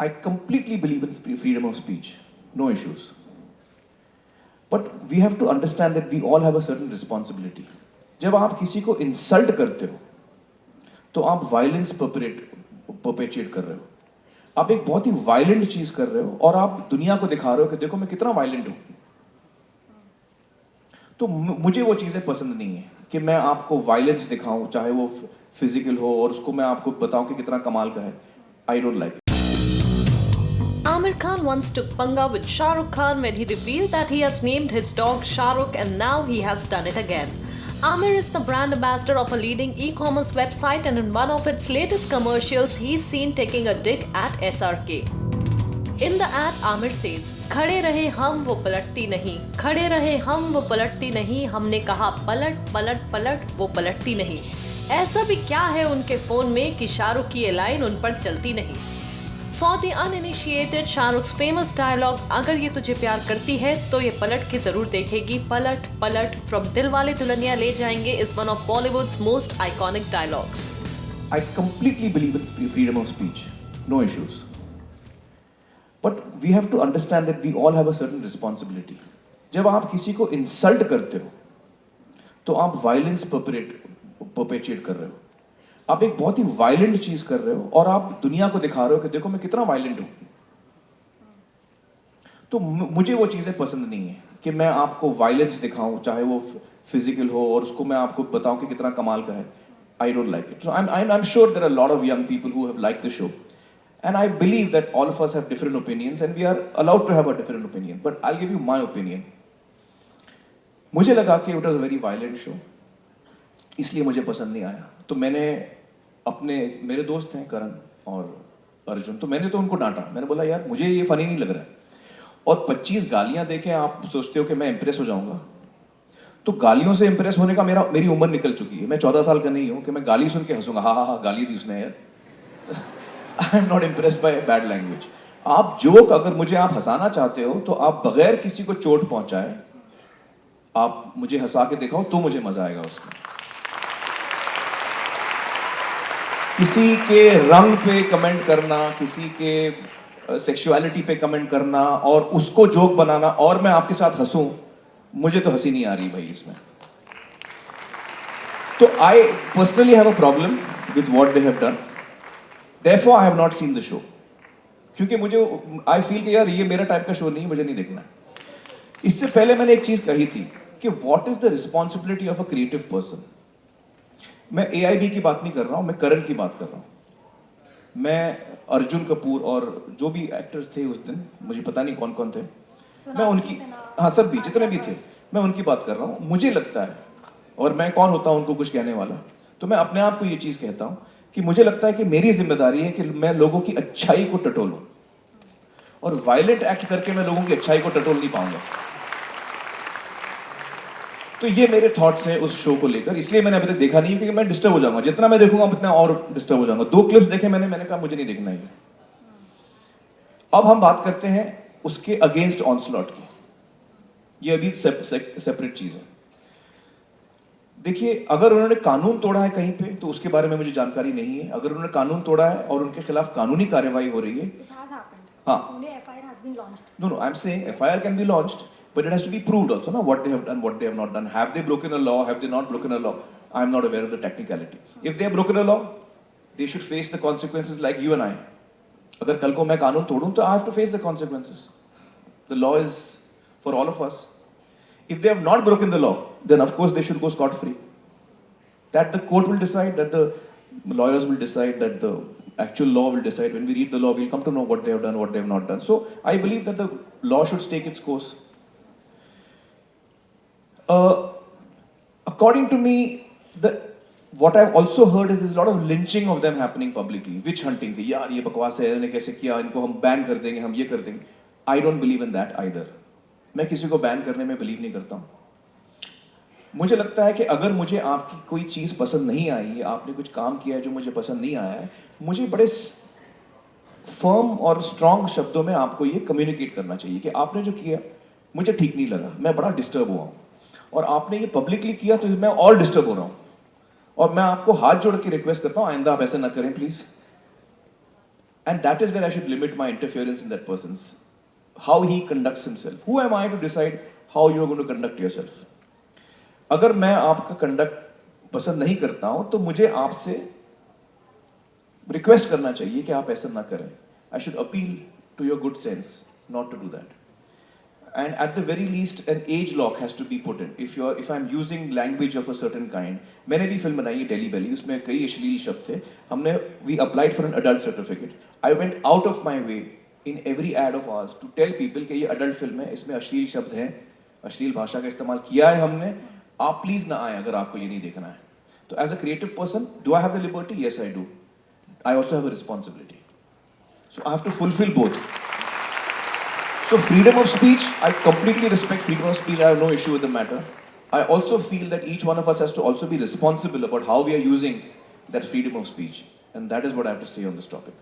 I completely believe in freedom of speech, no issues. But we have to understand that we all have a certain responsibility. जब आप किसी को insult करते हो तो आप वायलेंस परपेचुएट कर रहे हो, आप एक बहुत ही वायलेंट चीज कर रहे हो और आप दुनिया को दिखा रहे हो कि देखो मैं कितना वायलेंट हूं. तो मुझे वो चीजें पसंद नहीं है कि मैं आपको वायलेंस दिखाऊं, चाहे वो फिजिकल हो, और उसको मैं आपको बताऊं कि कितना कमाल का है. I don't like. Amir Khan once took panga with Shah Rukh Khan when he revealed that he has named his dog Shah Rukh, and now he has done it again. Amir is the brand ambassador of a leading e-commerce website, and in one of its latest commercials, he's seen taking a dig at SRK. In the ad, Amir says, खड़े रहे हम वो पलटती नहीं, खड़े रहे हम वो पलटती नहीं, हमने कहा पलट पलट पलट वो पलटती नहीं. ऐसा भी क्या है उनके फोन में कि शाहरुख की ये लाइन उन पर चलती नहीं. For the uninitiated, Shahrukh's famous dialogue, अगर ये तुझे प्यार करती है तो ये पलट के जरूर देखेगी, पलट पलट from दिलवाले दुल्हनिया ले जाएंगे is one of Bollywood's most iconic dialogues. I completely believe in freedom of speech, no issues. But we have to understand that we all have a certain responsibility. जब आप किसी को इंसल्ट करते हो तो आप वायलेंस परपेचुएट कर रहे हो, आप एक बहुत ही वायलेंट चीज कर रहे हो और आप दुनिया को दिखा रहे हो कि देखो मैं कितना वायलेंट हूं. तो मुझे वो चीजें पसंद नहीं है कि मैं आपको वायलेंस दिखाऊं, चाहे वो फिजिकल हो, और उसको मैं आपको बताऊं कि कितना कमाल का है. I don't like it. So I am sure there are lot of young people who have liked the show, and I believe that all of us have different opinions and we are allowed to have a different opinion, but I'll give you my opinion. मुझे लगा कि it was a very violent show, इसलिए मुझे पसंद नहीं आया. तो मैंने मेरे दोस्त हैं करण और अर्जुन, तो मैंने तो उनको डांटा. मैंने बोला यार मुझे ये फनी नहीं लग रहा है, और 25 गालियां देके आप सोचते हो कि मैं इंप्रेस हो जाऊंगा. तो गालियों से इंप्रेस होने का मेरी उम्र निकल चुकी है. मैं 14 साल का नहीं हूं कि मैं गाली सुन के हंसूंगा, हाँ गाली दी उसने यार. I am not impressed by bad language. आप जोक, अगर मुझे आप हंसाना चाहते हो तो आप बगैर किसी को चोट पहुंचाए आप मुझे हंसा के दिखाओ, तो मुझे मजा आएगा उसमें. किसी के रंग पे कमेंट करना, किसी के सेक्सुअलिटी पे कमेंट करना और उसको जोक बनाना और मैं आपके साथ हंसूं, मुझे तो हंसी नहीं आ रही भाई इसमें. तो I personally have a problem with what they have done. Therefore, I have not seen the show. क्योंकि मुझे आई फील कि यार ये मेरा टाइप का शो नहीं, मुझे नहीं देखना. इससे पहले मैंने एक चीज कही थी कि what is the responsibility of a creative person. मैं AIB की बात नहीं कर रहा हूं, मैं करण की बात कर रहा हूं. मैं अर्जुन कपूर और जो भी एक्टर्स थे उस दिन, मुझे पता नहीं कौन कौन थे, मैं उनकी, हाँ सब भी जितने भी थे, मैं उनकी बात कर रहा हूं. मुझे लगता है, और मैं कौन होता हूं उनको कुछ कहने वाला, तो मैं अपने आप को ये चीज कहता हूं कि मुझे लगता है कि मेरी जिम्मेदारी है कि मैं लोगों की अच्छाई को टटोलूं, और वायलेंट एक्ट करके मैं लोगों की अच्छाई को टटोल नहीं पाऊंगा. तो ये मेरे थॉट्स हैं उस शो को लेकर. इसलिए मैंने अभी तक देखा नहीं, क्योंकि मैं डिस्टर्ब हो जाऊंगा. जितना मैं देखूंगा उतना और डिस्टर्ब हो जाऊंगा. 2 क्लिप्स देखे मैंने कहा मुझे नहीं देखना है. अब हम बात करते हैं उसके अगेंस्ट ऑनस्लॉट की. ये अभी सेपरेट चीज है. देखिए, अगर उन्होंने कानून तोड़ा है कहीं पे तो उसके बारे में मुझे जानकारी नहीं है. अगर उन्होंने कानून तोड़ा है और उनके खिलाफ कानूनी कार्रवाई हो रही है, हाँ, no, I'm saying FIR can be launched, but it has to be proved also, ना, what they have done, what they have not done. Have they broken a law? Have they not broken a law? I'm not aware of the technicality. If they have broken a law, they should face the consequences like you and I. अगर कल को मैं कानून तोड़ूं तो I have to face the consequences. The law is for all of us. If they have not broken the law, then of course they should go scot-free. That the court will decide, that the lawyers will decide, that the actual law will decide. When we read the law, we'll come to know what they have done, what they have not done. So I believe that the law should take its course. According to me, what I've also heard is there's a lot of lynching of them happening publicly. Witch hunting. कि यार ये बकवास है, इन्होंने कैसे किया, इनको हम बैन कर देंगे, हम ये कर देंगे. I don't believe in that either. मैं किसी को बैन करने में बिलीव नहीं करता हूँ. मुझे लगता है कि अगर मुझे आपकी कोई चीज़ पसंद नहीं आई, आपने कुछ काम किया है जो मुझे पसंद नहीं आया है, मुझे बड़े फर्म और स्ट्रॉन्ग शब्दों में आपको ये कम्युनिकेट करना चाहिए कि आपने जो किया मुझे ठीक नहीं लगा, मैं बड़ा डिस्टर्ब हुआ हूँ, और आपने ये पब्लिकली किया तो मैं और डिस्टर्ब हो रहा हूँ. और मैं आपको हाथ जोड़ के रिक्वेस्ट करता हूँ, आइंदा आप ऐसे ना करें please. And that is where I should limit my interference in that person's, how he conducts himself. Who am I to decide how you are going to conduct yourself? अगर मैं आपका कंडक्ट पसंद नहीं करता हूं तो मुझे आपसे रिक्वेस्ट करना चाहिए कि आप ऐसा ना करें. I should appeal to your good sense not to do that. And at the very least, an age lock has to be put in. If I'm using language of a certain kind, मैंने भी film बनाई है daily बेली, उसमें कई अश्लील शब्द थे. We applied for an adult certificate. I went out of my way in every ad of ours to tell people कि ये adult film है, इसमें अश्लील शब्द हैं, अश्लील भाषा का इस्तेमाल किया है हमने. आप प्लीज ना आए अगर आपको ये नहीं देखना है. तो as a creative person, do I have the liberty? Yes, I do. I also have a responsibility. So I have to fulfill both. So freedom of speech, I completely respect freedom of speech. I have no issue with the matter. I also feel that each one of us has to also be responsible about how we are using that freedom of speech. And that is what I have to say on this topic.